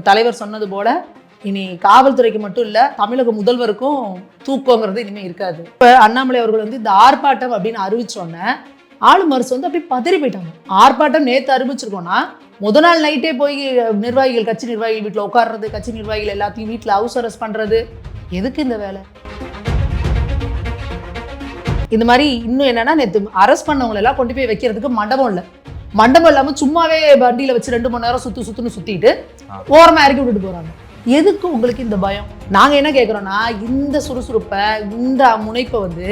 தலைவர் சொன்னது போல இனி காவல்துறைக்கு மட்டும் இல்லை தமிழக முதல்வருக்கும் தூக்கங்கிறது இனிமேல் இருக்காது. இப்போ அண்ணாமலை அவர்கள் வந்து இந்த ஆர்ப்பாட்டம் அப்படின்னு அறிவிச்சோன்னே ஆளும் அரசு வந்து அப்படியே பதறி போயிட்டாங்க. ஆர்ப்பாட்டம் நேற்று அறிவிச்சிருக்கோன்னா முதல் நாள் நைட்டே போய் நிர்வாகிகள் கட்சி நிர்வாகிகள் வீட்டில் உட்கார்றது, கட்சி நிர்வாகிகள் எல்லாத்தையும் வீட்டில் ஹவுஸ் அரெஸ்ட் பண்ணுறது, எதுக்கு இந்த வேலை? இந்த மாதிரி இன்னும் என்னன்னா நேற்று அரெஸ்ட் பண்ணவங்களை எல்லாம் கொண்டு போய் வைக்கிறதுக்கு மண்டபம் இல்லை. மண்டபம் இல்லாமல் சும்மாவே வண்டியில் வச்சு 2 மணி நேரம் சுற்றுன்னு சுற்றிட்டு ஓரமாக இறக்கி விட்டுட்டு போகிறாங்க. எதுக்கு உங்களுக்கு இந்த பயம்? நாங்கள் என்ன கேட்குறோன்னா, இந்த சுறுசுறுப்பை, இந்த முனைப்பை வந்து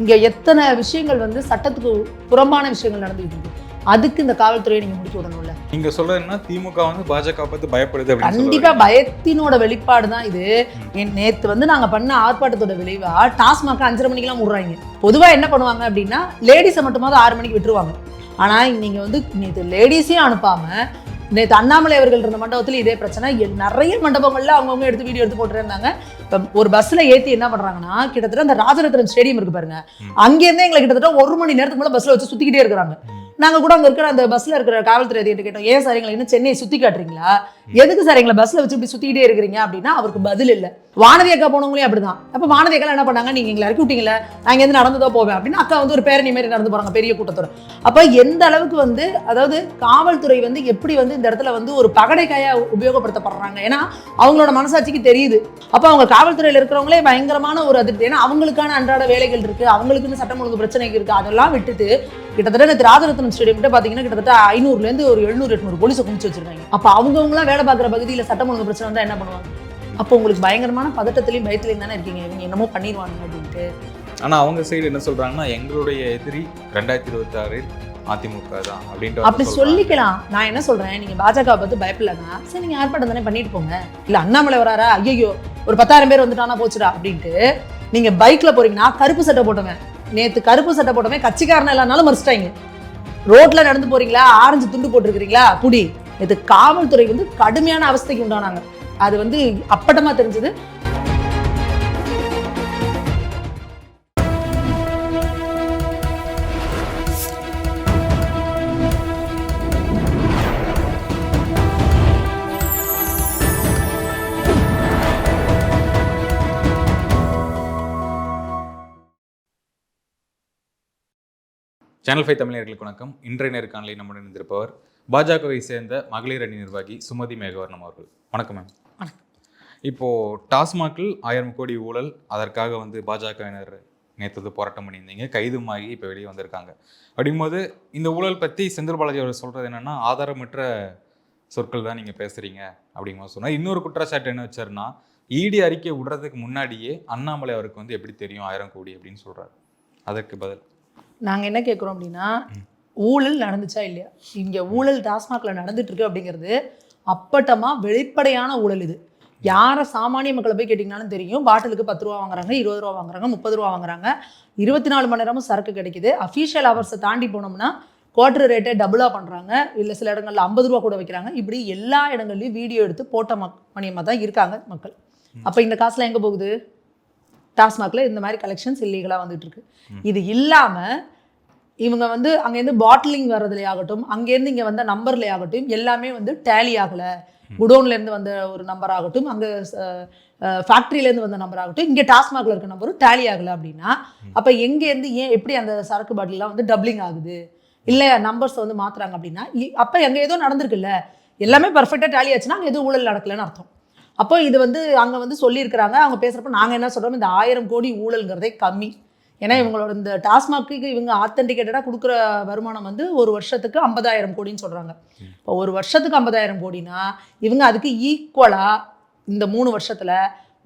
இங்கே எத்தனை விஷயங்கள் வந்து சட்டத்துக்கு புறம்பான விஷயங்கள் நடந்துகிட்டு இருக்கு, அதுக்கு இந்த காவல்துறையை நீங்கள் முடிச்சு விடணும்ல. நீங்க சொல்றதுன்னா திமுக வந்து பாஜக பார்த்து பயப்படுது. கண்டிப்பா பயத்தினோட வெளிப்பாடு தான் இது. நேற்று வந்து நாங்க பண்ண ஆர்ப்பாட்டத்தோட விளைவா டாஸ்மாக் 5:30 மணிக்கெல்லாம் விடுறாங்க. பொதுவா என்ன பண்ணுவாங்க அப்படின்னா லேடிஸை மட்டுமாவது 6 மணிக்கு விட்டுருவாங்க. ஆனா நீங்க வந்து நேற்று லேடிஸையும் அனுப்பாம நேற்று அண்ணாமலை அவர்கள் இருந்த மண்டபத்தில் இதே பிரச்சனை. நிறைய மண்டபங்கள்ல அவங்கவுங்க எடுத்து வீடியோ எடுத்து போட்டுருந்தாங்க. இப்போ ஒரு பஸ்ல ஏற்றி என்ன பண்றாங்கன்னா, கிட்டத்தட்ட அந்த ராஜரத்னம் ஸ்டேடியம் இருக்கு பாருங்க, அங்கேருந்தே எங்களை கிட்டத்தட்ட 1 மணி நேரத்துக்கு மேலே பஸ்ல வச்சு சுத்திக்கிட்டே இருக்கிறாங்க. நாங்கள் கூட அங்கே இருக்கிற அந்த பஸ்ஸில் இருக்கிற காவல்துறை அதிகாரிகிட்ட கேட்டோம், ஏன் சார் எங்களை இன்னும் சென்னையை சுற்றி காட்டுறீங்களா, எதுக்கு சார் எங்களை பஸ்ஸில் வச்சு இப்படி சுற்றிக்கிட்டே இருக்கிறீங்க அப்படின்னா அவருக்கு பதில் இல்லை. வானதி அக்கா போனவங்களே அப்படிதான். அப்போ வானதி அக்கா என்ன பண்ணாங்க, நீங்கள் எங்களை இறக்கி விட்டீங்களே, நான் இங்கேருந்து நடந்துதான் போவேன் அப்படின்னு அக்கா வந்து ஒரு பேரணி மாதிரி நடந்து போகிறாங்க பெரிய கூட்டத்தோட. அப்போ எந்த அளவுக்கு வந்து அதாவது காவல்துறை வந்து எப்படி வந்து இந்த இடத்துல வந்து ஒரு பகடைக்காயாக உபயோகப்படுத்தப்படுறாங்க. ஏன்னா அவங்களோட மனசாட்சிக்கு தெரியுது. அப்போ அவங்க காவல்துறையில் இருக்கிறவங்களே பயங்கரமான ஒரு அதிர்ச்சி. ஏன்னா அவங்களுக்கான அன்றாட வேலைகள் இருக்குது, அவங்களுக்குன்னு சட்டம் ஒழுங்கு பிரச்சனைகள் இருக்குது. அதெல்லாம் விட்டுட்டு கிட்டத்தட்ட நேற்று ராஜரத்னம் ஸ்டேடியம் கிட்ட பார்த்தீங்கன்னா கிட்டத்தட்ட 500லேருந்து ஒரு 700-800 போலீஸை குமிச்சு வச்சிருக்காங்க. அப்போ அவங்கவுங்களாம் வேலை பார்க்குற பகுதியில் சட்டம் ஒழுங்கு பிரச்சனை வந்தால் என்ன பண்ணுவாங்க? அப்போ உங்களுக்கு பயங்கரமான பதட்டத்திலையும் பயத்திலையும் தானே இருக்கீங்க, இவங்க என்னமோ பண்ணிடுவாங்க அப்படின்ட்டு. ஆனால் அவங்க சைடு என்ன சொல்கிறாங்கன்னா, எங்களுடைய எதிரி 2026 அதிமுக தான் அப்படின்ட்டு அப்படி சொல்லிக்கலாம். நான் என்ன சொல்கிறேன், நீங்கள் பாஜக பார்த்து பயப்படலன்னா சரி நீங்கள் ஆர்ப்பாட்டம் தானே பண்ணிட்டு போங்க. இல்லை அண்ணாமலை வராரா, ஐயோ ஒரு 10,000 பேர் வந்துட்டானா போச்சுடா அப்படின்ட்டு நீங்கள் பைக்கில் போகிறீங்கன்னா கருப்பு சட்டை போட்டவன், நேற்று கருப்பு சட்டை போட்டவன் கட்சிக்காரனை எல்லாருனாலும் மறைச்சிட்டாங்க. ரோட்ல நடந்து போறீங்களா, ஆரஞ்சு துண்டு போட்டிருக்கிறீங்களா புடி. இது காவல்துறை வந்து கடுமையான அவஸ்தைக்கு உண்டானாங்க. அது வந்து அப்பட்டமா தெரிஞ்சது. சேனல் 5 தமிழர்களுக்கு வணக்கம். இன்றைய நேர்காணலில் நம்முடன் இருந்திருப்பவர் பாஜகவை சேர்ந்த மகளிர் அணி நிர்வாகி சுமதி மேகவர்ணம் அவர்கள். வணக்கம் மேம். இப்போது டாஸ்மாகில் 1000 கோடி ஊழல், அதற்காக வந்து பாஜகவினர் நேற்று போராட்டம் பண்ணியிருந்தீங்க, கைதுமாகி இப்போ வெளியே வந்திருக்காங்க. அப்படிங்கும்போது இந்த ஊழல் பற்றி செந்தில் பாலாஜி அவர் சொல்கிறது என்னென்னா, ஆதாரமற்ற சொற்கள் தான் நீங்கள் பேசுகிறீங்க அப்படிங்கும்போது சொன்னால், இன்னொரு குற்றச்சாட்டு என்ன வச்சாருன்னா, இடி அறிக்கை விடுறதுக்கு முன்னாடியே அண்ணாமலை அவருக்கு வந்து எப்படி தெரியும் 1000 கோடி அப்படின்னு சொல்கிறார். அதற்கு பதில் நாங்கள் என்ன கேட்குறோம் அப்படின்னா, ஊழல் நடந்துச்சா இல்லையா? இங்கே ஊழல் டாஸ்மாகில் நடந்துட்டு இருக்கு அப்படிங்கிறது அப்பட்டமாக வெளிப்படையான ஊழல். இது யாரை சாமானிய மக்களை போய் கேட்டிங்கனாலும் தெரியும். பாட்டிலுக்கு 10 ரூபா வாங்குறாங்க, 20 ரூபா வாங்குறாங்க, 30 ரூபா வாங்குறாங்க. 24 மணி நேரமும் சரக்கு கிடைக்குது. அஃபீஷியல் ஹவர்ஸை தாண்டி போனோம்னா குவார்டர் ரேட்டை டபுளாக பண்ணுறாங்க, இல்லை சில இடங்களில் 50 ரூபா கூட வைக்கிறாங்க. இப்படி எல்லா இடங்கள்லையும் வீடியோ எடுத்து போட்ட மணியமாக தான் இருக்காங்க மக்கள். அப்போ இந்த காசுலாம் எங்கே போகுது? டாஸ்மாகில் இந்த மாதிரி கலெக்ஷன்ஸ் இல்லீகலாக வந்துட்டு இருக்கு. இது இல்லாமல் இவங்க வந்து அங்கேருந்து பாட்டிலிங் வர்றதுலே ஆகட்டும், அங்கேருந்து இங்கே வந்த நம்பர்லே ஆகட்டும், எல்லாமே வந்து டேலி ஆகலை. குடோன்லேருந்து வந்த ஒரு நம்பர் ஆகட்டும், அங்கே ஃபேக்ட்ரியிலேருந்து வந்த நம்பர் ஆகட்டும், இங்கே டாஸ்மாகில் இருக்க நம்பரும் டேலி ஆகலை அப்படின்னா அப்போ எங்கேருந்து ஏன் எப்படி அந்த சரக்கு பாட்டிலாம் வந்து டப்ளிங் ஆகுது, இல்லை நம்பர்ஸ் வந்து மாற்றுறாங்க அப்படின்னா அப்போ எங்கே ஏதோ நடந்திருக்குல்ல, எல்லாமே பர்ஃபெக்டாக டேலி ஆச்சுன்னா அங்கே எதுவும் ஊழல் நடக்கலைன்னு அர்த்தம். அப்போ இது வந்து அங்கே வந்து சொல்லியிருக்கிறாங்க. அவங்க பேசுகிறப்ப நாங்கள் என்ன சொல்கிறோம், இந்த 1000 கோடி ஊழல்ங்கிறதே கம்மி. ஏன்னா இவங்களோட இந்த டாஸ்மாக்கு இவங்க ஆத்தென்டிகேட்டடாக கொடுக்குற வருமானம் வந்து ஒரு வருஷத்துக்கு 50,000 கோடின்னு சொல்கிறாங்க. இப்போ ஒரு வருஷத்துக்கு 50,000 கோடினா இவங்க அதுக்கு ஈக்குவலாக இந்த 3 வருஷத்தில்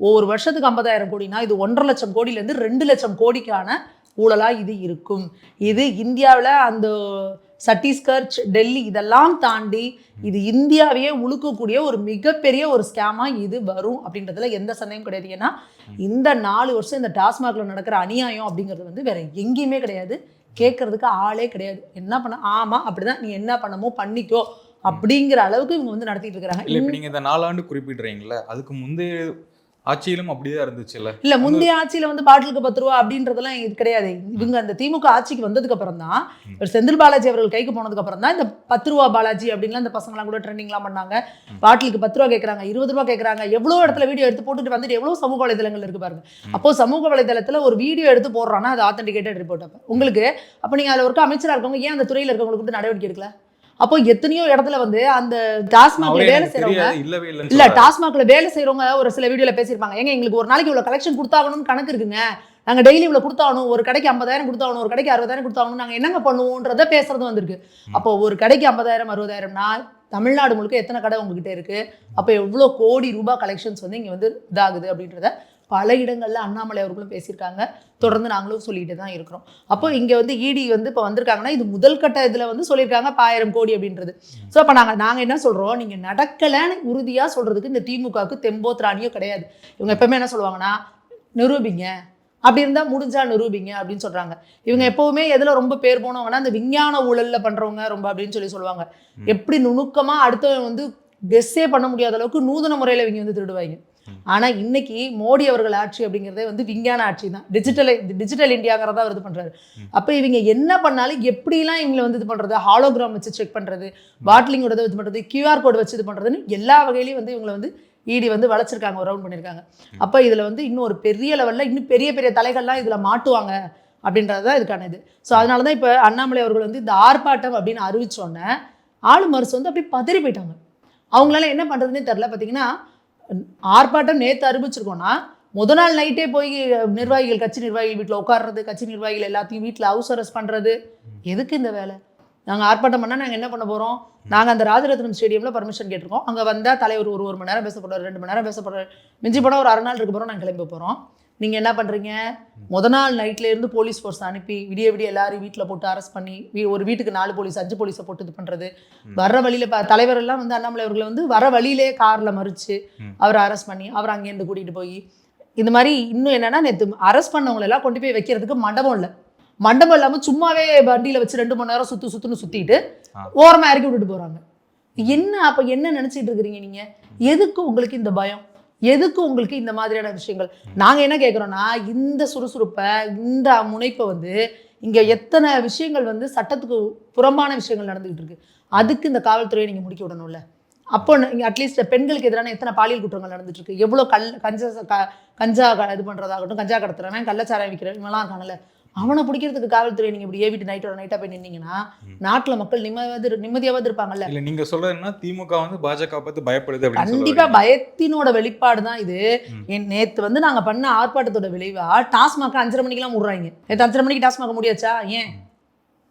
ஒவ்வொரு வருஷத்துக்கு 50,000 கோடினா இது 1.5 லட்சம் கோடியிலேருந்து 2 லட்சம் கோடிக்கான ஊழலாக இது இருக்கும். இது இந்தியாவில் அந்த சத்தீஸ்கர், டெல்லி இதெல்லாம் தாண்டி இது இந்தியாவையே உழுக்கக்கூடிய ஒரு மிகப்பெரிய ஒரு ஸ்கேமாக இது வரும் அப்படின்றதுல எந்த சந்தேகம் கிடையாது. ஏன்னா இந்த 4 வருஷம் இந்த டாஸ்மாகில் நடக்கிற அநியாயம் அப்படிங்கிறது வந்து வேற எங்கேயுமே கிடையாது. கேட்கறதுக்கு ஆளே கிடையாது. என்ன பண்ண, ஆமாம் அப்படிதான், நீ என்ன பண்ணமோ பண்ணிக்கோ அப்படிங்கிற அளவுக்கு இவங்க வந்து நடத்திட்டு இருக்கிறாங்க. இல்லை இப்போ நீங்கள் இந்த 4 ஆண்டு குறிப்பிடுறீங்களே, அதுக்கு முந்தைய ஆட்சியிலும் அப்படிதான் இருந்துச்சுல்ல. இல்ல முந்தைய ஆட்சியில வந்து பாட்டிலுக்கு 10 ரூபா அப்படின்றதெல்லாம் இது கிடையாது. இவங்க அந்த திமுக ஆட்சிக்கு வந்ததுக்கு அப்புறம் தான், செந்தில் பாலாஜி அவர்கள் கைக்கு போனதுக்கு அப்புறம் தான் இந்த 10 ரூபா பாலாஜி அப்படின்லாம் இந்த பசங்கலாம் கூட ட்ரெண்டிங்லாம் பண்ணாங்க. பாட்டிலுக்கு 10 ரூபா கேட்கறாங்க, 20 ரூபா கேட்கறாங்க. எவ்வளவு இடத்துல வீடியோ எடுத்து போட்டுட்டு வந்துட்டு எவ்வளவு சமூக வலைதளங்கள் இருக்கு பாருங்க. அப்போ சமூக வலைதளத்துல ஒரு வீடியோ எடுத்து போடுறான்னா அது ஆத்தென்டிகேட்டட் ரிப்போர்ட். அப்ப உங்களுக்கு அப்ப நீங்க அதுல ஒரு அமைச்சரா இருக்கவங்க ஏன் அந்த துறையில இருக்கவங்களுக்கு கூப்பிட்டு நடவடிக்கை எடுக்கல? அப்போ எத்தனையோ இடத்துல வந்து அந்த டாஸ்மாக்ல வேலை செய்யறவங்க இல்ல டாஸ்மாக்ல வேலை செய்யறவங்க ஒரு சில வீடியோல பேசியிருப்பாங்க, ஏங்க எங்களுக்கு ஒரு நாளைக்கு இவ்வளவு கலெக்ஷன் கொடுத்தாகணும்னு கணக்கு இருக்குங்க, நாங்க டெய்லி இவ்வளவு கொடுத்தாகணும், ஒரு கடைக்கு 50,000 கொடுத்தாகணும், ஒரு கடைக்கு 60,000 கொடுத்தாகணும், நாங்க என்னங்க பண்ணுவோன்றத பேசுறது வந்திருக்கு. அப்போ ஒரு கடைக்கு 50,000 60,000னா தமிழ்நாடு முழுக்க எத்தனை கடை உங்ககிட்ட இருக்கு? அப்போ எவ்வளோ கோடி ரூபாய் கலெக்ஷன்ஸ் வந்து இங்க வந்து இதாகுது அப்படின்றத பல இடங்கள்ல அண்ணாமலை அவர்களும் பேசியிருக்காங்க. தொடர்ந்து நாங்களும் சொல்லிட்டு தான் இருக்கிறோம். அப்போ இங்க வந்து இடி வந்து இப்போ வந்திருக்காங்கன்னா இது முதல் கட்ட இதுல வந்து சொல்லியிருக்காங்க 1000 கோடி அப்படின்றது. ஸோ அப்போ நாங்க என்ன சொல்றோம், நீங்க நடக்கலைன்னு உறுதியா சொல்றதுக்கு இந்த திமுகவுக்கு தெம்போ திராணியோ கிடையாது. இவங்க எப்பவுமே என்ன சொல்லுவாங்கன்னா நிரூபிங்க, அப்படி இருந்தா முடிஞ்சா நிரூபிங்க அப்படின்னு சொல்றாங்க. இவங்க எப்பவுமே எதுல ரொம்ப பேர் போனவங்கன்னா அந்த விஞ்ஞான ஊழல்ல பண்றவங்க ரொம்ப அப்படின்னு சொல்லுவாங்க. எப்படி நுணுக்கமா அடுத்தவன் வந்து கெஸ்ஸே பண்ண முடியாத அளவுக்கு நூதன முறையில இவங்க வந்து திருடுவாங்க. ஆனா இன்னைக்கு மோடி அவர்கள் ஆட்சி அப்படிங்கிறதே வந்து விஞ்ஞான ஆட்சி தான், டிஜிட்டல் இந்தியாங்கிறதா இது பண்றாரு. அப்ப இவங்க என்ன பண்ணாலும் எப்படிலாம் இவங்களை வந்து இது பண்றது, ஹாலோகிராம் வச்சு செக் பண்றது, பாட்லிங்கோட இது பண்றது, QR கோட் வச்சு இது பண்றதுன்னு எல்லா வகையிலையும் வந்து இவங்களை வந்து இடி வந்து வளைச்சிருக்காங்க, ஒரு ரவுண்ட் பண்ணியிருக்காங்க. அப்ப இதுல வந்து இன்னும் ஒரு பெரிய லெவல்ல இன்னும் பெரிய பெரிய தலைகள்லாம் இதுல மாட்டுவாங்க அப்படின்றதுதான் இதுக்கான இது. ஸோ அதனாலதான் இப்ப அண்ணாமலை அவர்கள் வந்து இந்த ஆர்ப்பாட்டம் அப்படின்னு அறிவிச்சோன்னே ஆளும் அரசு வந்து அப்படியே பதறி போயிட்டாங்க. அவங்களால என்ன பண்றதுன்னே தெரியல. பாத்தீங்கன்னா ஆர்ப்பாட்டம் நேற்று அறிவிச்சிருக்கோம்னா முத நாள் நைட்டே போய் நிர்வாகிகள் கட்சி நிர்வாகிகள் வீட்டில் உட்கார்றது, கட்சி நிர்வாகிகள் எல்லாத்தையும் வீட்டில் ஹவுஸ் அரெஸ்ட் பண்ணுறது. எதுக்கு இந்த வேலை? நாங்கள் ஆர்ப்பாட்டம் பண்ணால் நாங்கள் என்ன பண்ண போகிறோம்? நாங்கள் அந்த ராஜரத்னம் ஸ்டேடியமில் பர்மிஷன் கேட்டிருக்கோம். அங்கே வந்தால் தலைவர் ஒரு மணி நேரம் பேசப்படுறாரு, 2 மணி நேரம் பேசப்படுறாரு, மிஞ்சி போனால் ஒரு 1/2 நாள் இருக்க போகிறோம், நாங்கள் கிளம்பி போகிறோம். நீங்கள் என்ன பண்ணுறீங்க? முத நாள் நைட்லேருந்து போலீஸ் ஃபோர்ஸ் அனுப்பி விடிய எல்லாரும் வீட்டில் போட்டு அரெஸ்ட் பண்ணி ஒரு வீட்டுக்கு 4 போலீஸ் 5 போலீஸை போட்டு இது பண்ணுறது. வர்ற வழியில் தலைவர் எல்லாம் வந்து அண்ணாமலை அவர்களை வந்து வர வழியிலே காரில் மறித்து அவரை அரெஸ்ட் பண்ணி அவரை அங்கேருந்து கூட்டிகிட்டு போய் இந்த மாதிரி இன்னும் என்னென்னா நேற்று அரெஸ்ட் பண்ணவங்களெல்லாம் கொண்டு போய் வைக்கிறதுக்கு மண்டபம் இல்லை. மண்டபம் இல்லாமல் சும்மாவே வண்டியில் வச்சு 2 மணி நேரம் சுற்றுன்னு சுற்றிட்டு ஓரமாக இறக்கி விட்டுட்டு போகிறாங்க. என்ன அப்போ என்ன நினச்சிட்டு இருக்கிறீங்க நீங்கள்? எதுக்கு உங்களுக்கு இந்த பயம்? எதுக்கு உங்களுக்கு இந்த மாதிரியான விஷயங்கள்? நாங்கள் என்ன கேட்குறோன்னா இந்த சுறுசுறுப்பை இந்த முனைப்பை வந்து இங்கே எத்தனை விஷயங்கள் வந்து சட்டத்துக்கு புறம்பான விஷயங்கள் நடந்துகிட்டு இருக்கு, அதுக்கு இந்த காவல்துறையை நீங்கள் முடிக்க விடணும்ல. அப்போ இங்கே அட்லீஸ்ட் பெண்களுக்கு எதிரான எத்தனை பாலியல் குற்றங்கள் நடந்துட்டு இருக்கு, எவ்வளோ கஞ்சா இது பண்ணுறதாகட்டும், கஞ்சா கடத்துறவன் கள்ளச்சாராயம் விற்கிறவன் இவெல்லாம் இருக்காங்கல்ல, அவனை பிடிக்கிறதுக்கு காவல்துறை நீங்க இப்படி ஏவிட்டு நைட்டா போய் நின்னீங்கன்னா நாட்டுல மக்கள் நிம்மதியாவது இருப்பாங்கல்ல. இல்ல நீங்க சொல்றதுன்னா திமுக வந்து பாஜக பார்த்து பயப்படுது. கண்டிப்பா பயத்தினோட வெளிப்பாடு தான் இது. நேத்து வந்து நாங்க பண்ண ஆர்ப்பாட்டத்தோட விளைவா டாஸ்மாக் 5:30 மணிக்கெல்லாம் மூடுறாங்க. நேற்று 5:30 மணிக்கு டாஸ்மாக் மூடியாச்சா? ஏன்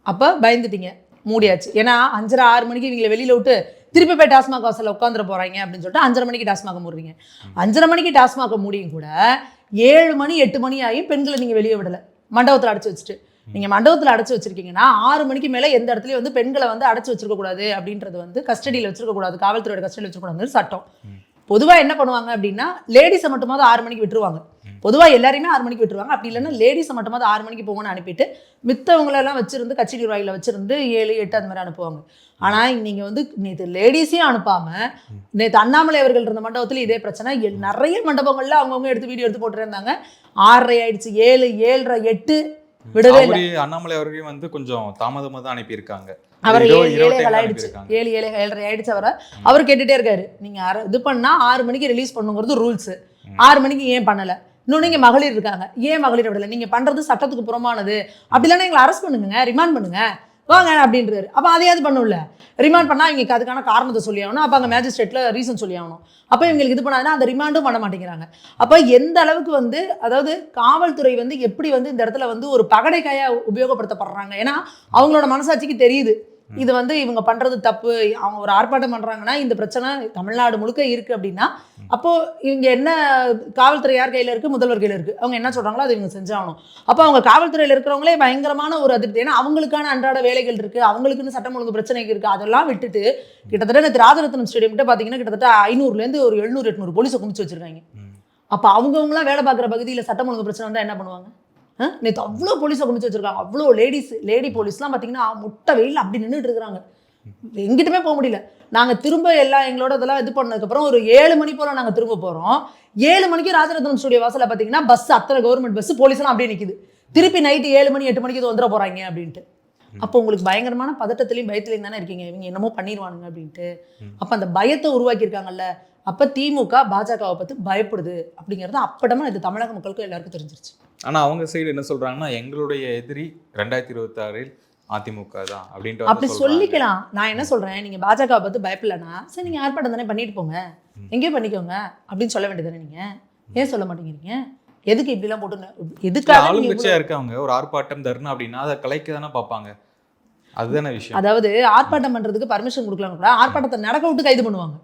அப்ப பயந்துட்டீங்க? மூடியாச்சு. ஏன்னா 5:30 6 மணிக்கு இவங்களை வெளியில விட்டு திருப்பி போய் டாஸ்மாக் வாசல்ல உட்காந்துட போறாங்க அப்படின்னு சொல்லிட்டு 5:30 மணிக்கு டாஸ்மாக் மூடுறீங்க. 5:30 மணிக்கு டாஸ்மாக் மூடியும் கூட 7 மணி 8 மணி ஆகியும் பெண்களை நீங்க வெளியே விடல, மண்டபத்தில் அடைச்சு வச்சுட்டு. நீங்கள் மண்டபத்தில் அடைச்சு வச்சிருக்கீங்கன்னா 6 மணிக்கு மேலே எந்த இடத்துலையும் வந்து பெண்களை வந்து அடைச்சு வச்சிருக்கக்கூடாது அப்படின்றது வந்து கஸ்டடியில் வச்சிருக்கக்கூடாது, காவல்துறையோட கஸ்டடியில் வச்சிருக்கக்கூடாது சட்டம். பொதுவாக என்ன பண்ணுவாங்க அப்படின்னா லேடிஸை மட்டுமாவது 6 மணிக்கு விட்டுருவாங்க. பொதுவாக எல்லாரையுமே 6 மணிக்கு விட்டுருவாங்க. அப்படி இல்லைன்னா லேடிஸை மட்டுமாவது 6 மணிக்கு போகணும்னு அனுப்பிட்டு மித்தவங்களெல்லாம் வச்சிருந்து கட்சி நிர்வாகிகளை வச்சிருந்து 7 8 அந்த மாதிரி அனுப்புவாங்க. ஆனால் நீங்கள் வந்து நேற்று லேடிஸையும் அனுப்பாமல் நேற்று அண்ணாமலை அவர்கள் இருந்த மண்டபத்தில் இதே பிரச்சனை. நிறைய மண்டபங்களில் அவங்கவுங்க எடுத்து வீடியோ எடுத்து போட்டுருந்தாங்க. 6:30 ஆயிடுச்சு, 7 7:30 8 விடவே இல்லை. அண்ணாமலை அவர்களையும் வந்து கொஞ்சம் தாமதமாக தான் அனுப்பியிருக்காங்க. அவர் 7 ஆயிடுச்சு, 7 7:30 ஆயிடுச்சு. அவர் கேட்டுட்டே இருக்காரு, நீங்க இது பண்ணா 6 மணிக்கு ரிலீஸ் பண்ணுங்கிறது ரூல்ஸ், 6 மணிக்கு ஏன் பண்ணல? இன்னும் நீங்க மகளிர் இருக்காங்க, ஏன் மகளிர் விடல? நீங்க பண்றது சட்டத்துக்கு புறமானது, அப்படி இல்லைன்னா எங்களை அரெஸ்ட் பண்ணுங்க, ரிமாண்ட் பண்ணுங்க வாங்க அப்படின்றாரு. அப்போ அதையாவது பண்ணும்ல. ரிமாண்ட் பண்ணால் இவங்களுக்கு அதுக்கான காரணத்தை சொல்லி ஆகணும். அப்போ அங்கே மேஜிஸ்ட்ரேட்டில் ரீசன் சொல்லி ஆகணும். அப்போ இவங்களுக்கு இது பண்ணாதுன்னா அந்த ரிமாண்டும் பண்ண மாட்டேங்கிறாங்க. அப்போ எந்த அளவுக்கு வந்து அதாவது காவல்துறை வந்து எப்படி வந்து இந்த இடத்துல வந்து ஒரு பகடைக்காயாக உபயோகப்படுத்தப்படுறாங்க. ஏன்னா அவங்களோட மனசாட்சிக்கு தெரியுது இது வந்து இவங்க பண்ணுறது தப்பு. அவங்க ஒரு ஆர்ப்பாட்டம் பண்ணுறாங்கன்னா இந்த பிரச்சனை தமிழ்நாடு முழுக்க இருக்குது அப்படின்னா அப்போது இவங்க என்ன காவல்துறை யார் கையில் இருக்குது? முதல்வர் கையில் இருக்குது. அவங்க என்ன சொல்கிறாங்களோ அதை இவங்க செஞ்சாகணும். அப்போ அவங்க காவல்துறையில் இருக்கிறவங்களே பயங்கரமான ஒரு அதிருப்தி. ஏன்னா அவங்களுக்கான அன்றாட வேலைகள் இருக்குது, அவங்களுக்குன்னு சட்டம் ஒழுங்கு பிரச்சனைகள் இருக்குது. அதெல்லாம் விட்டுட்டு கிட்டத்தட்ட நேற்று ராஜரத்னம் ஸ்டேடியம் கிட்ட பார்த்தீங்கன்னா கிட்டத்தட்ட 500லேருந்து ஒரு 700 800 போலீஸை குமிச்சு வச்சுருக்காங்க. அப்போ அவங்கவுங்களாம் வேலை பார்க்குற பகுதியில் சட்டம் ஒழுங்கு பிரச்சனை வந்தால் என்ன பண்ணுவாங்க? நேற்று அவ்வளோ போலீஸை குமிச்சு வச்சுருக்காங்க. அவ்வளோ லேடி போலீஸ்லாம் பார்த்தீங்கன்னா முட்டை வெயில் அப்படி நின்றுட்டு இருக்கிறாங்க. எங்கிட்டுமே போக முடியல. நாங்க திரும்ப எல்லாம் எங்களோட இதெல்லாம் இது பண்ணதுக்கப்புறம் ஒரு 7 மணி போல நாங்க திரும்ப போறோம். 7 மணிக்கு ராஜரத்னம் ஸ்டுடியோ வாசல்ல பாத்தீங்கன்னா பஸ், அத்தனை கவர்மெண்ட் பஸ், போலீஸ்லாம் அப்படியே நிக்குது. திருப்பி நைட்டு 7 மணி 8 மணிக்கு இது வந்துட போறாங்க அப்படின்ட்டு. அப்போ உங்களுக்கு பயங்கரமான பதட்டத்திலையும் பயத்திலையும் தானே இருக்கீங்க, இவங்க என்னமோ பண்ணிடுவானுங்க அப்படின்ட்டு. அப்ப அந்த பயத்தை உருவாக்கியிருக்காங்கல்ல, அப்ப திமுக பாஜகவை பத்தி பயப்படுது அப்படிங்கிறது அப்படமா இது தமிழக மக்களுக்கும் எல்லாருக்கும் தெரிஞ்சிருச்சு. ஆனா அவங்க சைடு என்ன சொல்றாங்கன்னா, எங்களுடைய எதிரி 2026 அதிமுக தான் அப்படின்ட்டு அப்படி சொல்லிக்கலாம். நான் என்ன சொல்றேன், நீங்க பாஜகவை பத்தி பயப்படலன்னா சரி நீங்க ஆர்ப்பாட்டம் தானே பண்ணிட்டு போங்க, எங்கேயும் பண்ணிக்கோங்க அப்படின்னு சொல்ல வேண்டியதானே. நீங்க ஏன் சொல்ல மாட்டேங்கிறீங்க? எதுக்கு இப்படிலாம் போட்டு எதுக்காக ஆளுங்கட்சியா இருக்காங்க ஒரு ஆர்ப்பாட்டம் தர்ணா அப்படின்னா அதை கலைக்க தானே பார்ப்பாங்க, அதுதானே விஷயம். அதாவது ஆர்ப்பாட்டம் பண்றதுக்கு பர்மிஷன் கொடுக்கலாம் கூட ஆர்ப்பாட்டத்தை நடக்க விட்டு கைது பண்ணுவாங்க.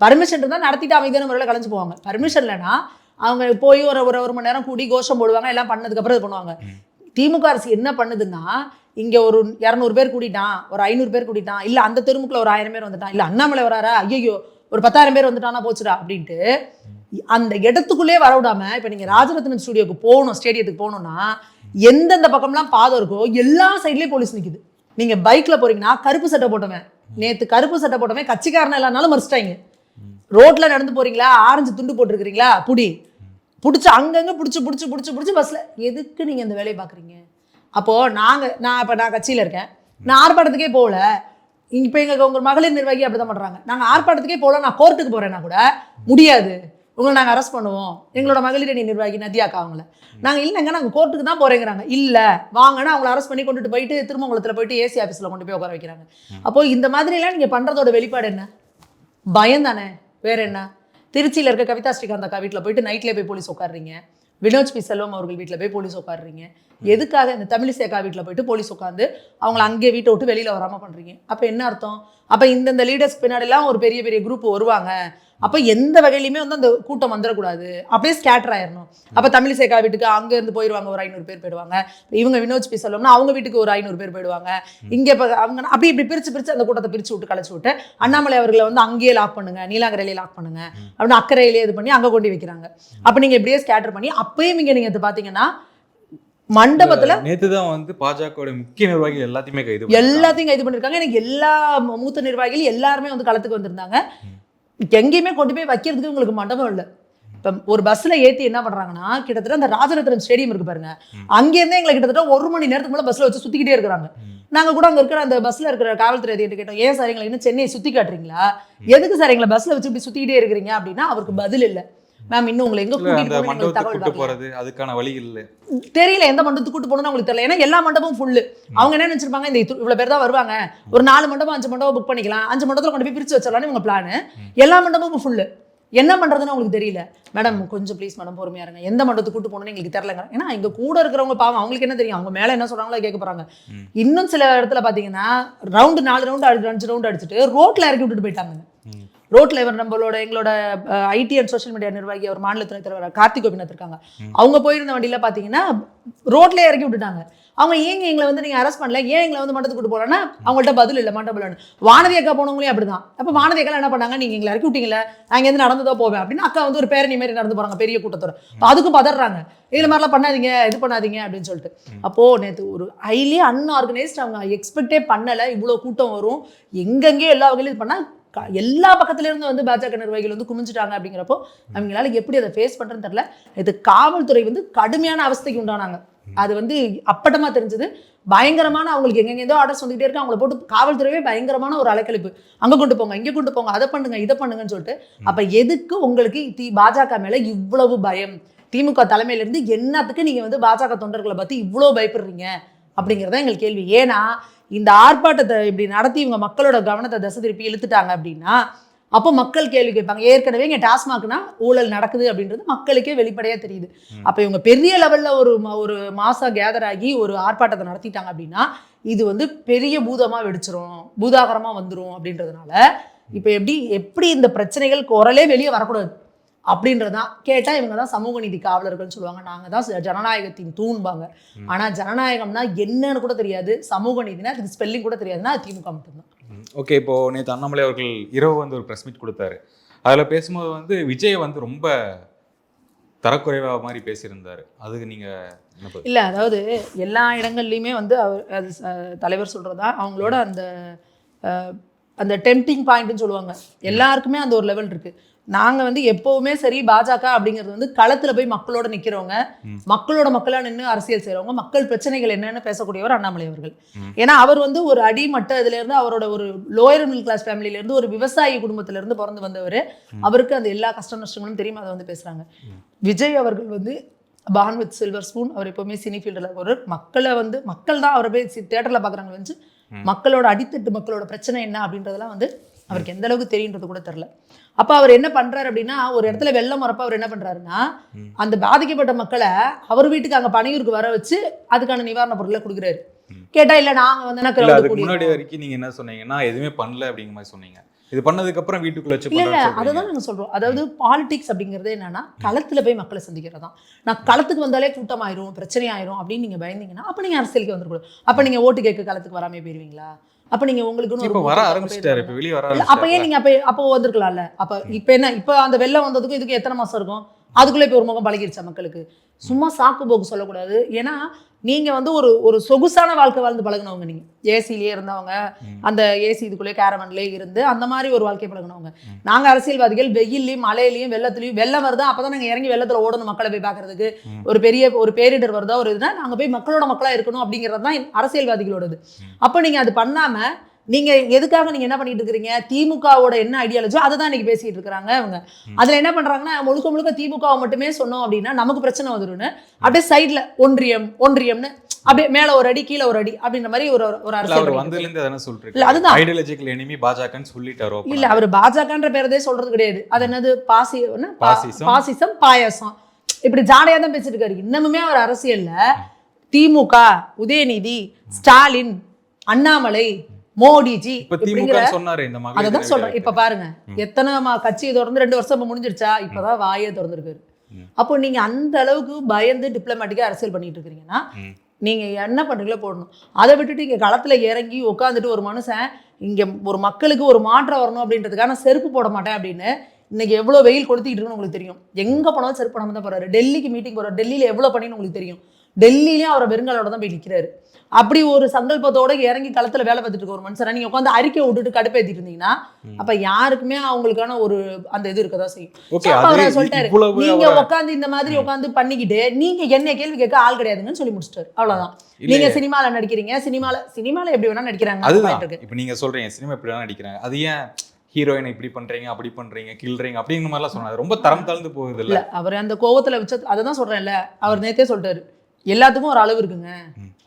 பர்மிஷன் இருந்தால் நடத்திட்டு அமைதியான முறையில் கலைஞ்சு போவாங்க. பர்மிஷன் இல்லைன்னா அவங்க போய் ஒரு மணி நேரம் கூடி கோஷம் போடுவாங்க, எல்லாம் பண்ணதுக்கப்புறம் இது பண்ணுவாங்க. திமுக அரசு என்ன பண்ணுதுன்னா, இங்கே ஒரு 200 பேர் கூட்டிட்டான், ஒரு 500 பேர் கூட்டிட்டான், இல்லை அந்த தெருமுக்குள்ள ஒரு 1000 பேர் வந்துட்டான், இல்லை அண்ணாமலை வராரா, ஐயோ ஒரு 10,000 பேர் வந்துட்டானா போச்சுடா அப்படின்ட்டு அந்த இடத்துக்குள்ளே வரவிடாம, இப்போ நீங்கள் ராஜரத்னம் ஸ்டுடியோக்கு போகணும், ஸ்டேடியத்துக்கு போகணும்னா எந்தெந்த பக்கம்லாம் பாதம் இருக்கோ எல்லா சைட்லேயும் போலீஸ் நிற்குது. நீங்கள் பைக்கில் போகிறீங்கன்னா கருப்பு சட்டை போட்டவன், நேற்று கருப்பு சட்டை போட்டவன் கட்சிக்காரனை இல்லைனாலும் மறிச்சிட்டாங்க. ரோட்ல நடந்து போறீங்களா, ஆரஞ்சு துண்டு போட்டிருக்கிறீங்களா, பிடிச்சி அங்கங்க பிடிச்சி பஸ்ல எதுக்கு நீங்க இந்த வேலையை பாக்குறீங்க? அப்போ நான் கட்சியில இருக்கேன், நான் ஆர்ப்பாட்டத்துக்கே போகல. இப்போ உங்க மகளிர் நிர்வாகி அப்படிதான் பண்றாங்க. நாங்க ஆர்ப்பாட்டத்துக்கே போகல, நான் கோர்ட்டுக்கு போறேன்னா கூட முடியாது, உங்களை நாங்கள் அரெஸ்ட் பண்ணுவோம். எங்களோட மகளிர் அணி நிர்வாகி நதியாக்கா அவங்கள நாங்கள் இல்லைங்க நாங்கள் கோர்ட்டுக்கு தான் போறேங்கிறாங்க. இல்லை வாங்கன்னா அவங்கள அரெஸ்ட் பண்ணி கொண்டுட்டு போயிட்டு திருமங்கலத்தில் போயிட்டு ஏசி ஆஃபீஸில் கொண்டு போய் உட்கார வைக்கிறாங்க. அப்போ இந்த மாதிரிலாம் நீங்கள் பண்ணுறதோட வெளிப்பாடு என்ன? பயம் தானே, வேற என்ன? திருச்சியில் இருக்க கவிதா ஸ்ரீகாந்த் அக்கா வீட்டில் போயிட்டு நைட்லேயே போய் போலீஸ் உட்காடுறீங்க. வினோத் பி செல்வம் அவர்கள் வீட்டில் போய் போலீஸ் உட்காடுறீங்க. எதுக்காக? இந்த தமிழிசை அக்கா வீட்டில் போயிட்டு போலீஸ் உட்காந்து அவங்கள அங்கேயே வீட்டை விட்டு வெளியில் வராமல் பண்ணுறீங்க. அப்போ என்ன அர்த்தம்? அப்போ இந்த லீடர்ஸ் பின்னாடிலாம் ஒரு பெரிய பெரிய குரூப் வருவாங்க. அப்போ எந்த வகையிலுமே வந்து அந்த கூட்டம் வந்துடக்கூடாது, அப்படியே ஸ்கேட்டர் ஆயிடணும். அப்போ தமிழிசை அக்கா வீட்டுக்கு அங்கேருந்து போயிடுவாங்க, ஒரு 500 பேர் போயிடுவாங்க. இவங்க வினோத் பி செல்வம்னா அவங்க வீட்டுக்கு ஒரு 500 பேர் போயிடுவாங்க. இங்கே இப்போ அவங்க அப்படி இப்படி பிரித்து அந்த கூட்டத்தை பிரித்து விட்டு கலைச்சி விட்டு அண்ணாமலை அவர்களை வந்து அங்கேயே லாக் பண்ணுங்க, நீலாங்கரையிலே லாக் பண்ணுங்க அப்படின்னு அக்கறையிலே இது பண்ணி அங்கே கொண்டு வைக்கிறாங்க. அப்போ நீங்கள் இப்படியே ஸ்கேட்டர் பண்ணி அப்பயும் இங்கே நீங்கள் பார்த்தீங்கன்னா மண்டபத்துல நேத்துதான் வந்து பாஜக முக்கிய நிர்வாகிகள் எல்லாத்தையும் கைது பண்ணிருக்காங்க. எனக்கு எல்லா மூத்த நிர்வாகிகள் எல்லாருமே வந்து களத்துக்கு வந்திருந்தாங்க. எங்கேயுமே கொண்டு போய் வைக்கிறதுக்கு உங்களுக்கு மண்டபம் இல்லை. இப்போ ஒரு பஸ்ல ஏற்றி என்ன பண்றாங்கன்னா, கிட்டத்தட்ட அந்த ராஜரத்னம் ஸ்டேடியம் இருக்கு பாருங்க, அங்கேருந்தே எங்களை கிட்டத்தட்ட 1 மணி நேரத்துக்கு மேலே பஸ்ல வச்சு சுத்திக்கிட்டே இருக்கிறாங்க. நாங்கள் கூட அங்கே இருக்கிற அந்த பஸ்ல இருக்கிற காவல்துறை அதிகாரி கேட்டோம், ஏன் சார் எங்களை இன்னும் சென்னையை சுத்தி காட்டுறீங்களா, எதுக்கு சார் எங்களை பஸ்ல வச்சு இப்படி சுத்திக்கிட்டே இருக்கிறீங்க அப்படின்னா அவருக்கு பதில் இல்லை. மேம் இன்னும் உங்களை எங்க கூட்டிட்டு தகவல் போறது அதுக்கான வழி இல்லை, தெரியல எந்த மண்டபத்துக்கு கூட்டு போகணும்னு அவங்களுக்கு தெரியல. ஏன்னா எல்லா மண்டபமும் ஃபுல்லு. அவங்க என்ன நினைச்சிருப்பாங்க, இந்த இவ்வளவு பேர் தான் வருவாங்க, ஒரு 4 மண்டபம் 5 மண்டபம் புக் பண்ணிக்கலாம், 5 மண்டபத்தில் கொண்டு போய் பிரிச்சு வச்சிடலாம்னு இவங்க பிளான். எல்லா மண்டபமும் ஃபுல்லு. என்ன பண்றதுன்னு அவங்களுக்கு தெரியல. மேடம் கொஞ்சம் ப்ளீஸ் மேடம் பொறுமையா இருங்க, எந்த மண்டபத்துக்கு கூட்டு போகணும்னு எங்களுக்கு தெரியலங்க. ஏன்னா இங்க கூட இருக்கிறவங்க பாவம், அவங்களுக்கு என்ன தெரியும், அவங்க மேல என்ன சொல்றாங்களோ கேட்க போறாங்க. இன்னும் சில இடத்துல பாத்தீங்கன்னா ரவுண்டு 4 ரவுண்டு 5 ரவுண்டு அடிச்சுட்டு ரோட்ல இறக்கி விட்டுட்டு போயிட்டாங்க. ரோட்ல இவர் எங்களோட ஐடி அண்ட் சோஷியல் மீடியா நிர்வாகி அவர் மாநில துணைத் தலைவர் கார்த்திக் கோபிநாத் இருக்காங்க. அவங்க போயிருந்த வண்டியில பாத்தீங்கன்னா ரோட்ல இறக்கி விட்டுட்டாங்க. அவங்க ஏங்க எங்களை வந்து நீங்க அரெஸ்ட் பண்ணல, ஏன் எங்களை வந்து மண்டபத்துக்கு கூட்டு போறேன்னா அவங்கள்ட்ட பதில் இல்லை. மண்டபம் வானதி அக்கா போனவங்களே அப்படிதான். அப்ப வானதி அக்கா என்ன பண்ணாங்க, நீங்க எங்களை இறக்கி விட்டீங்களா, நான் இருந்து நடந்துதான் போவேன் அப்படின்னு அக்கா வந்து ஒரு பேரணி மாதிரி நடந்து போறாங்க பெரிய கூட்டத்தோட. அதுக்கும் பதறாங்க, இது மாதிரிலாம் பண்ணாதீங்க, இது பண்ணாதீங்க அப்படின்னு சொல்லிட்டு. அப்போ நேற்று ஒரு ஹைலி அன்ஆர்கனைஸ்ட், அவங்க எக்ஸ்பெக்டே பண்ணல இவ்வளவு கூட்டம் வரும், எங்கெங்கே எல்லா வகையிலும் இது பண்ணா எல்லா பக்கத்துல இருந்து வந்து பாஜக நிர்வாகிகள் வந்து குமிஞ்சிட்டாங்க. அப்படிங்கிறப்போ அவங்களால எப்படி அதை ஃபேஸ் பண்றதுன்னு தெரியல. இது காவல்துறை வந்து கடுமையான அவஸ்தைக்கு உண்டானாங்க. அது வந்து அப்பட்டமா தெரிஞ்சது. பயங்கரமான அவங்களுக்கு எங்கெங்கேதோ ஆர்டர்ஸ் வந்துகிட்டே இருக்கு. அவங்கள போட்டு காவல்துறையே பயங்கரமான ஒரு அலைக்கழிப்பு, அங்க கொண்டு போங்க இங்க கொண்டு போங்க, அதை பண்ணுங்க இதை பண்ணுங்கன்னு சொல்லிட்டு. அப்ப எதுக்கு உங்களுக்கு பாஜக மேல இவ்வளவு பயம்? திமுக தலைமையில இருந்து என்னத்துக்கு நீங்க வந்து பாஜக தொண்டர்களை பத்தி இவ்வளவு பயப்படுறீங்க அப்படிங்கிறத எங்களுக்கு கேள்வி. ஏன்னா இந்த ஆர்ப்பாட்டத்தை இப்படி நடத்தி இவங்க மக்களோட கவனத்தை திசை திருப்பி இழுத்துட்டாங்க அப்படின்னா அப்போ மக்கள் கேள்வி கேட்பாங்க. ஏற்கனவே இங்கே டாஸ்மாக்னா ஊழல் நடக்குது அப்படின்றது மக்களுக்கே வெளிப்படையாக தெரியுது. அப்போ இவங்க பெரிய லெவலில் ஒரு மாசம் கேதர் ஆகி ஒரு ஆர்ப்பாட்டத்தை நடத்திட்டாங்க அப்படின்னா இது வந்து பெரிய பூதமாக வெடிச்சிரும், பூதாகரமாக வந்துடும். அப்படின்றதுனால இப்போ எப்படி இந்த பிரச்சனைகள் குரலே வெளியே வரக்கூடாது அப்படின்றதான் கேட்டால் இவங்க தான் சமூக நீதி காவலர்கள்னு சொல்லுவாங்க. நாங்கள் தான் ஜனநாயகத்தின் தூண்பாங்க. ஆனால் ஜனநாயகம்னா என்னன்னு கூட தெரியாது, சமூக நீதினா அதுக்கு ஸ்பெல்லிங் கூட தெரியாதுன்னா அது திமுக மட்டும்தான். ஓகே, இப்போ நேற்று அண்ணாமலை அவர்கள் இரவு வந்து ஒரு ப்ரெஸ் மீட் கொடுத்தாரு. அதில் பேசும்போது வந்து விஜய் வந்து ரொம்ப தரக்குறைவா மாதிரி பேசியிருந்தாரு. அதுக்கு நீங்கள் இல்லை, அதாவது எல்லா இடங்கள்லையுமே வந்து தலைவர் சொல்கிறதா அவங்களோட அந்த அந்த டெம்டிங் பாயிண்ட்னு சொல்லுவாங்க, எல்லாருக்குமே அந்த ஒரு லெவல் இருக்குது. நாங்கள் வந்து எப்போவுமே சரி பாஜக அப்படிங்கிறது வந்து களத்தில் போய் மக்களோட நிற்கிறவங்க, மக்களோட மக்களாக நின்று அரசியல் செய்கிறவங்க, மக்கள் பிரச்சனைகள் என்னென்னு பேசக்கூடியவர் அண்ணாமலை அவர்கள். ஏன்னா அவர் வந்து ஒரு அடிமட்ட இதுலேருந்து அவரோட ஒரு லோயர் மிடில் கிளாஸ் ஃபேமிலியிலேருந்து ஒரு விவசாயி குடும்பத்திலேருந்து பிறந்து வந்தவர். அவருக்கு அந்த எல்லா கஷ்ட நஷ்டங்களும் தெரியும், அதை வந்து பேசுகிறாங்க. விஜய் அவர்கள் வந்து பார்ன் வித் சில்வர் ஸ்பூன். அவர் எப்போவுமே சினி ஃபீல்டில் ஒரு மக்களை வந்து மக்கள் தான் அவரை போய் தேட்டரில் பார்க்குறாங்க வந்து மக்களோட அடித்தட்டு மக்களோட பிரச்சனை என்ன அப்படின்றதெல்லாம் வந்து அவருக்கு எந்த அளவுக்கு தெரியுன்றது கூட தெரில. அப்போ அவர் என்ன பண்றாரு அப்படின்னா, ஒரு இடத்துல வெள்ளம் வரப்ப அவர் என்ன பண்றாருன்னா, அந்த பாதிக்கப்பட்ட மக்களை அவர் வீட்டுக்கு அங்கே பனையூருக்கு வர வச்சு அதுக்கான நிவாரண பொருட்களை கொடுக்குறாரு. கேட்டா இல்லை நாங்கள் வந்து முன்னாடி வரைக்கும் நீங்க என்ன சொன்னீங்கன்னா எதுவுமே பண்ணல அப்படிங்கிற மாதிரி சொன்னீங்க. இது பண்ணதுக்கு அப்புறம் வீட்டுக்குள்ள வச்சு இல்ல அததான் நாங்க சொல்றோம். அதாவது பாலிடிக்ஸ் அப்படிங்கிறது என்னன்னா களத்துல போய் மக்களை சந்திக்கிறதா. நான் களத்துக்கு வந்தாலே கூட்டம் ஆயிரும், பிரச்சனை ஆயிரும் அப்படின்னு நீங்க பயந்தீங்கன்னா அப்ப நீங்க அரசியலுக்கு வந்துடக்கூடாது. அப்ப நீங்க ஓட்டு கேட்க களத்துக்கு வராமே போயிருவீங்களா? அப்ப நீங்க உங்களுக்கு வர ஆரம்பிச்சிட்டாரு, இப்ப வெளிய வர ஆரம்பிச்சிட்டாரு. அப்ப ஏன் நீங்க அப்போ வந்திருக்கலாம்ல? அப்ப இப்ப என்ன, இப்ப அந்த வெள்ளம் வந்ததுக்கும் இதுக்கு எத்தனை மாசம் இருக்கும்? அதுக்குள்ளே இப்போ ஒரு முகம் பழகிருச்சா மக்களுக்கு? சும்மா சாக்கு போக்கு சொல்லக்கூடாது. ஏன்னா நீங்கள் வந்து ஒரு சொகுசான வாழ்க்கை வாழ்ந்து பழகினவங்க. நீங்கள் ஏசிலேயே இருந்தவங்க, அந்த ஏசி இதுக்குள்ளேயே கேரவன்லேயே இருந்து அந்த மாதிரி ஒரு வாழ்க்கை பழகினவங்க. நாங்கள் அரசியல்வாதிகள் வெயிலையும் மழையிலையும் வெள்ளத்துலையும், வெள்ளம் வருதா அப்போ தான் நாங்கள் இறங்கி வெள்ளத்தில் ஓடணும் மக்களை போய் பார்க்கறதுக்கு. ஒரு பேரிடர் வருதா ஒரு இதுனா நாங்கள் போய் மக்களோட மக்களாக இருக்கணும் அப்படிங்கிறது தான் அரசியல்வாதிகளோடது. அப்போ நீங்கள் அது பண்ணாமல் நீங்க எதுக்காக நீங்க என்ன பண்ணிட்டு இருக்கீங்க? திமுகவோட என்ன ஐடியாலஜியோ அதை தான் இன்னைக்கு பேசிட்டு இருக்காங்க அவங்க. அதுல என்ன பண்றாங்கன்னா, முழுக்க முழுக்க திமுகவை மட்டுமே சொன்னோம் அப்படின்னா நமக்கு பிரச்சனை வந்துருன்னு அப்படியே சைட்ல ஒன்றியம்னு அப்படியே மேல ஒரு அடி கீழே ஒரு அடி அப்படின்ற மாதிரி ஒரு அரசியல் வந்ததுல இருந்து அதான சொல்றீங்க. இல்ல அதுதான் ஐடியாலஜிக்கல் எனிமி பாஜகன்னு சொல்லிட்டாரோ. இல்ல அவர் பாஜகன்ற பேரதே சொல்றது கிடையாது. அது என்னது பாசிசம் பாயாசம் இப்படி ஜாடையா தான் பேசிட்டு இருக்காரு. இன்னமுமே அவர் அரசியல்ல திமுக, உதயநிதி, ஸ்டாலின், அண்ணாமலை, மோடிஜி அதான் சொல்றேன். இப்ப பாருங்க எத்தனை கட்சியை தொடர்ந்து 2 வருஷம் முடிஞ்சிருச்சா? இப்பதான் வாயே திறந்துருக்காரு. அப்போ நீங்க அந்த அளவுக்கு பயந்து டிப்ளமேட்டிக்கா அரசியல் பண்ணிட்டு இருக்கீங்கன்னா நீங்க என்ன பண்றீங்களோ போடணும். அதை விட்டுட்டு இங்க களத்துல இறங்கி உட்காந்துட்டு ஒரு மனுஷன் இங்க ஒரு மக்களுக்கு ஒரு மாற்றம் வரணும் அப்படின்றதுக்கான செருப்பு போட மாட்டேன் அப்படின்னு இன்னைக்கு எவ்வளவு வெயில் கொளுத்திட்டு இருக்குன்னு உங்களுக்கு தெரியும். எங்க போனாலும் செருப்பு போடாம தான் போறாரு. டெல்லிக்கு மீட்டிங் போறாரு. டெல்லியில எவ்வளவு பண்ணின்னு உங்களுக்கு தெரியும். டெல்லியிலயும் அவரை வெறுங்காலோட தான் போய் நிற்கிறாரு. அப்படி ஒரு சங்கல்பத்தோட இறங்கி களத்துல வேலை பார்த்துட்டு இருக்க ஒரு மனுஷனை நீங்க உட்காந்து அறிக்கை விட்டுட்டு கடுப்பேத்திட்டு இருந்தீங்கன்னா அப்ப யாருக்குமே அவங்களுக்கான ஒரு அந்த இது இருக்கதான் செய்யும். சொல்லிட்டாரு, நீங்க உட்காந்து இந்த மாதிரி உட்காந்து பண்ணிக்கிட்டு நீங்க என்ன கேள்வி கேட்க ஆள் கிடையாதுங்கன்னு சொல்லி முடிச்சிட்டாரு. அவ்வளவுதான். நீங்க சினிமால நடிக்கிறீங்க, சினிமால எப்படி வேணா நடிக்கிறாங்க. இப்ப நீங்க சொல்றீங்க சினிமா எப்படி வேணா நடிக்கிறாங்க, அது ஏன் ஹீரோயினை இப்படி பண்றீங்க அப்படி பண்றீங்க கில்றீங்க அப்படிங்கிற மாதிரிலாம் சொன்னாரு. ரொம்ப தரம் தாழ்ந்து போகுது இல்ல? அவர் அந்த கோவத்துல வச்சு அதை தான் சொல்றேன்ல. அவர் நேத்தே சொல்லிட்டாரு எல்லாத்துக்கும் ஒரு அளவு இருக்குங்க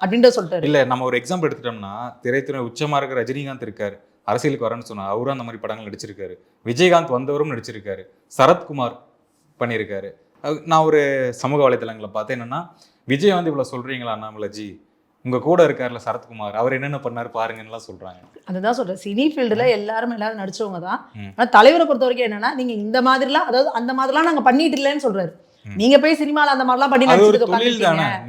அப்படின்ற சொல்லிட்டாரு. இல்ல நம்ம ஒரு எக்ஸாம்பிள் எடுத்துட்டோம்னா திரைத்துறை உச்சமா இருக்கிற ரஜினிகாந்த் இருக்காரு, அரசியலுக்கு வரேன்னு சொன்னா அவரும் அந்த மாதிரி படங்கள் நடிச்சிருக்காரு. விஜயகாந்த் வந்தவரும் நடிச்சிருக்காரு. சரத்குமார் பண்ணியிருக்காரு. நான் ஒரு சமூக வலைதளங்களை பார்த்தேன், என்னன்னா விஜய் வந்து இவ்வளவு சொல்றீங்களா அண்ணாமலைஜி, உங்க கூட இருக்காருல சரத்குமார், அவர் என்னென்ன பண்ணாரு பாருங்கன்னு சொல்றாங்க. அதுதான் சொல்றேன், சினி ஃபீல்டுல எல்லாரும் நடிச்சவங்க தான். ஆனா தலைவரை பொறுத்த வரைக்கும் என்னன்னா நீங்க இந்த மாதிரிலாம், அதாவது அந்த மாதிரிலாம் நாங்க பண்ணிட்டு இல்லைன்னு சொல்றாரு. நீங்க போய் சினிமால அந்த மாதிரிலாம் பண்ணி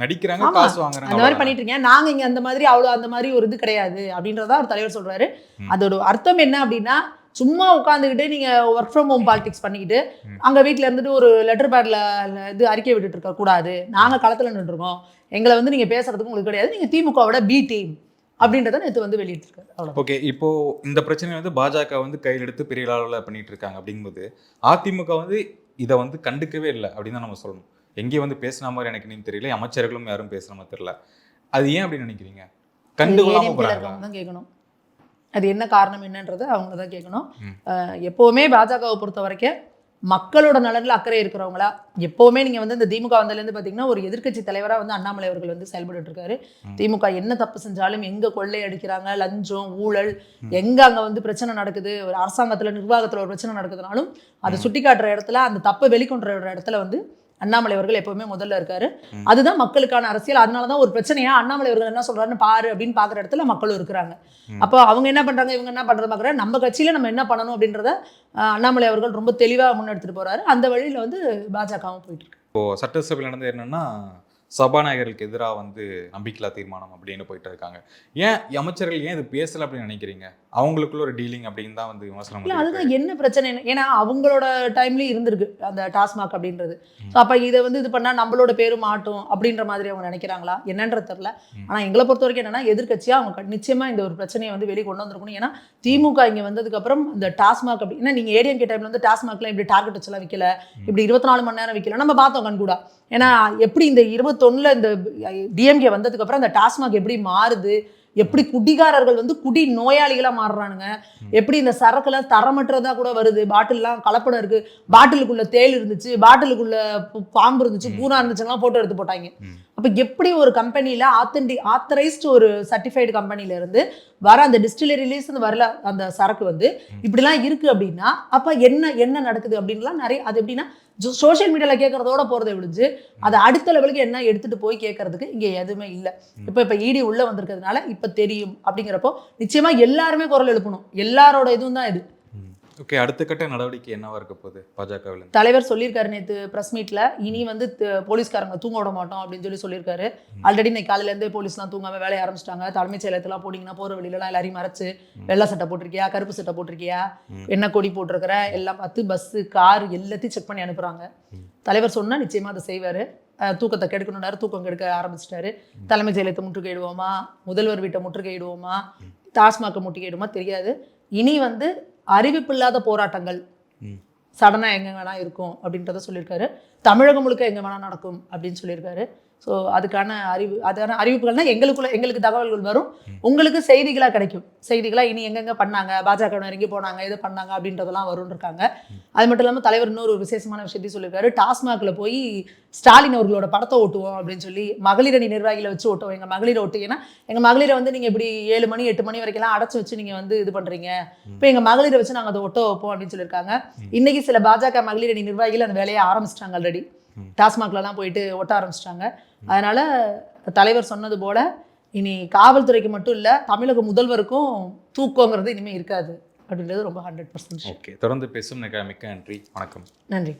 நடிக்கிறாங்க, காசு வாங்குறாங்க, அந்த மாதிரி பண்ணிட்டு இருக்கீங்க. நாங்க இங்க அந்த மாதிரி அவ்வளவு அந்த மாதிரி ஒரு இது கிடையாது அப்படின்றத ஒரு தலைவர் சொல்றாரு. அதோட அர்த்தம் என்ன அப்படின்னா, சும்மா உட்காந்துக்கிட்டு நீங்க ஒர்க் ஃப்ரம் ஹோம் பாலிடிக்ஸ் பண்ணிக்கிட்டு அங்க வீட்டுல இருந்துட்டு ஒரு லெட்டர் பேட்ல இது அறிக்கை விட்டுட்டு இருக்க கூடாது. நாங்க களத்துல நின்றுருக்கோம், எங்களை வந்து நீங்க பேசுறதுக்கு உங்களுக்கு கிடையாது, நீங்க திமுகவோட பி டீம் அப்படின்றத நேற்று வந்து வெளியிட்டிருக்காரு. ஓகே, இப்போ இந்த பிரச்சனை வந்து பாஜக வந்து கையில் எடுத்து பெரிய அளவில் பண்ணிட்டு இருக்காங்க. அப்படிங்கும்போது அதிமுக வந்து இதை வந்து கண்டுக்கவே இல்லை அப்படின்னு தான் நம்ம சொல்லணும். எங்கேயும் வந்து பேசின மாதிரி எனக்கு நீங்க தெரியல, அமைச்சர்களும் யாரும் பேசுன மாதிரி தெரியல. அது ஏன் அப்படின்னு நினைக்கிறீங்க? கண்டுகொள்ளாம கேட்கணும். அது என்ன காரணம் என்னன்றது அவங்க தான் கேட்கணும். எப்போவுமே பாஜகவை பொறுத்த வரைக்கும் மக்களோட நலனில் அக்கறை இருக்கிறவங்களா எப்போவுமே நீங்கள் வந்து இந்த திமுக வந்ததுலேருந்து பார்த்தீங்கன்னா ஒரு எதிர்க்கட்சி தலைவராக வந்து அண்ணாமலை அவர்கள் வந்து செயல்பட்டு இருக்காரு. திமுக என்ன தப்பு செஞ்சாலும், எங்கே கொள்ளை அடிக்கிறாங்க, லஞ்சம் ஊழல், எங்கே அங்கே வந்து பிரச்சனை நடக்குது, ஒரு அரசாங்கத்தில் நிர்வாகத்தில் ஒரு பிரச்சனை நடக்குதுனாலும் அதை சுட்டி காட்டுற இடத்துல, அந்த தப்பை வெளிக்கொண்டுற இடத்துல வந்து அண்ணாமலை அவர்கள் எப்பவுமே முதல்ல இருக்காரு. அதுதான் மக்களுக்கான அரசியல். அதனாலதான் ஒரு பிரச்சனையா அண்ணாமலை அவர்கள் என்ன சொல்றாருன்னு பாரு அப்படின்னு பாக்குற இடத்துல மக்களும் இருக்கிறாங்க. அப்போ அவங்க என்ன பண்றாங்க, இவங்க என்ன பண்றது பாக்குறாங்க. நம்ம கட்சியில நம்ம என்ன பண்ணணும் அப்படின்றத அண்ணாமலை அவர்கள் ரொம்ப தெளிவா முன்னெடுத்துட்டு போறாரு. அந்த வழியில வந்து பாஜகவும் போயிட்டு இருக்கு. இப்போ சட்டசபையில் நடந்தது என்னன்னா, சபாநாயகருக்கு எதிராக வந்து நம்பிக்கையில்லா தீர்மானம் அப்படின்னு போயிட்டு இருக்காங்க. ஏன் அமைச்சர்கள் ஏன் இது பேசல அப்படின்னு நினைக்கிறீங்க? அவங்களுக்குள்ள ஒரு டீலிங் அப்படின்னு தான் வந்து விமர்சனம் இல்லை வந்திருக்கு. அதுதான் என்ன பிரச்சனை, ஏன்னா அவங்களோட டைம்லேயும் இருந்திருக்கு அந்த டாஸ்மாக் அப்படின்றது. ஸோ அப்போ இதை வந்து இது பண்ணால் நம்மளோட பேரும் மாட்டும் அப்படின்ற மாதிரி அவங்க நினைக்கிறாங்களா என்னன்றது தெரில. ஆனால் எங்களை பொறுத்த வரைக்கும் என்னன்னா, எதிர்க்கட்சியாக அவங்க நிச்சயமாக இந்த ஒரு பிரச்சனையை வந்து வெளியே கொண்டு வந்திருக்கணும். ஏன்னா திமுக இங்கே வந்ததுக்கப்புறம் இந்த டாஸ்மாக் அப்படி, ஏன்னா நீங்கள் ஏடிஎம்கே டைமில் வந்து டாஸ்மாக்லாம் இப்படி டார்கெட் வச்செல்லாம் விற்கல, இப்படி 24 மணி நேரம் விற்கல, நம்ம பார்த்தோம் கண்கூடா. ஏன்னா எப்படி இந்த 21 இந்த டிஎம்கே வந்ததுக்கப்புறம் அந்த டாஸ்மாக் எப்படி மாறுது, எப்படி குடிகாரர்கள் வந்து குடி நோயாளிகளாக மாறுறானுங்க, எப்படி இந்த சரக்குலாம் தரமற்றதா கூட வருது, பாட்டில்லாம் கலப்படம் இருக்கு, பாட்டிலுக்குள்ள தேள் இருந்துச்சு, பாட்டிலுக்குள்ள பாம்பு இருந்துச்சு, பூரா இருந்துச்சுலாம் போட்டோ எடுத்து போட்டாங்க. அப்போ எப்படி ஒரு கம்பெனியில் ஆத்தரைஸ்டு ஒரு சர்டிஃபைடு கம்பெனில இருந்து வர அந்த டிஸ்டிலரிலேருந்து வரல அந்த சரக்கு வந்து இப்படிலாம் இருக்கு அப்படின்னா அப்போ என்ன நடக்குது அப்படின்லாம் நிறைய. அது எப்படின்னா சோஷியல் மீடியாவில் கேட்கறதோட போகிறத விழிஞ்சு அதை அடுத்த லெவலுக்கு என்ன எடுத்துகிட்டு போய் கேட்கறதுக்கு இங்கே எதுவுமே இல்லை. இப்போ இடி உள்ளே வந்திருக்கிறதுனால இப்போ தெரியும் அப்படிங்கிறப்போ நிச்சயமாக எல்லாருமே குரல் எழுப்பணும். எல்லாரோட இதுவும் தான் இது. ஓகே, அடுத்த கட்ட நடவடிக்கை என்னவா இருக்க போகுது பாஜகவில்? தலைவர் சொல்லியிருக்காரு நேற்று ப்ரெஸ் மீட்டில், இனி வந்து போலீஸ்காரங்க தூங்க விட மாட்டோம் அப்படின்னு சொல்லியிருக்காரு. ஆல்ரெடி இன்னைக்கு காலையிலேருந்தே போலீஸ்லாம் தூங்காமல் வேலையை ஆரம்பிச்சிட்டாங்க. தலைமைச் செயலகத்தெல்லாம் போட்டிங்கன்னா போகிற வெளியிலலாம் எல்லாரையும் மறைச்சு வெள்ளை சட்டை போட்டிருக்கியா, கருப்பு சட்டை போட்டிருக்கியா, என்ன கொடி போட்டிருக்கிற எல்லாம் பார்த்து பஸ்ஸு கார் எல்லாத்தையும் செக் பண்ணி அனுப்புகிறாங்க. தலைவர் சொன்னால் நிச்சயமாக அதை செய்வார். தூக்கத்தை கெடுக்கணுன்னாரு, தூக்கம் கெடுக்க ஆரம்பிச்சிட்டாரு. தலைமைச் செயலகத்தை முற்றுகையிடுவோமா, முதல்வர் வீட்டை முற்றுகையிடுவோமா, டாஸ்மாகை முற்றுகையிடுமா தெரியாது. இனி வந்து அறிவிப்பில்லாத போராட்டங்கள் சடனாக எங்கே வேணா இருக்கும் அப்படின்றத சொல்லியிருக்காரு. தமிழகம் முழுக்க எங்கே வேணா நடக்கும் அப்படின்னு சொல்லியிருக்காரு. ஸோ அதுக்கான அறிவிப்புகள்னால் எங்களுக்கு தகவல்கள் வரும், உங்களுக்கு செய்திகளாக கிடைக்கும். செய்திகளாக இனி எங்கெங்கே பண்ணாங்க, பாஜக இறங்கி போனாங்க, இது பண்ணாங்க அப்படின்றதெல்லாம் வரும்னு இருக்காங்க. அது மட்டும் இல்லாமல் தலைவர் இன்னொரு விசேஷமான விஷயத்தையும் சொல்லியிருக்காரு. டாஸ்மாகில் போய் ஸ்டாலின் அவர்களோட படத்தை ஓட்டுவோம் அப்படின்னு சொல்லி மகளிர் அணி நிர்வாகிகளை வச்சு ஓட்டுவோம், எங்கள் மகளிரை ஓட்டு. ஏன்னா எங்கள் மகளிரை வந்து நீங்கள் இப்படி 7 மணி 8 மணி வரைக்கும்லாம் அடைச்சி வச்சு நீங்கள் வந்து இது பண்ணுறீங்க, இப்போ எங்கள் மகளிரை வச்சு நாங்கள் அதை ஒட்ட வைப்போம் அப்படின்னு சொல்லியிருக்காங்க. இன்றைக்கி சில பாஜக மகளிர் அணி நிர்வாகிகள் அந்த வேலையை ஆரம்பிச்சிட்டாங்க. ஆல்ரெடி டாஸ்மாக்லாம் போயிட்டு ஒட்ட ஆரம்பிச்சிட்டாங்க. அதனால் தலைவர் சொன்னது போல் இனி காவல்துறைக்கு மட்டும் இல்லை, தமிழக முதல்வருக்கும் தூக்கங்கிறது இனிமேல் இருக்காது அப்படின்றது ரொம்ப 100%. ஓகே, தொடர்ந்து பேசும் மிக்க நன்றி. வணக்கம். நன்றி.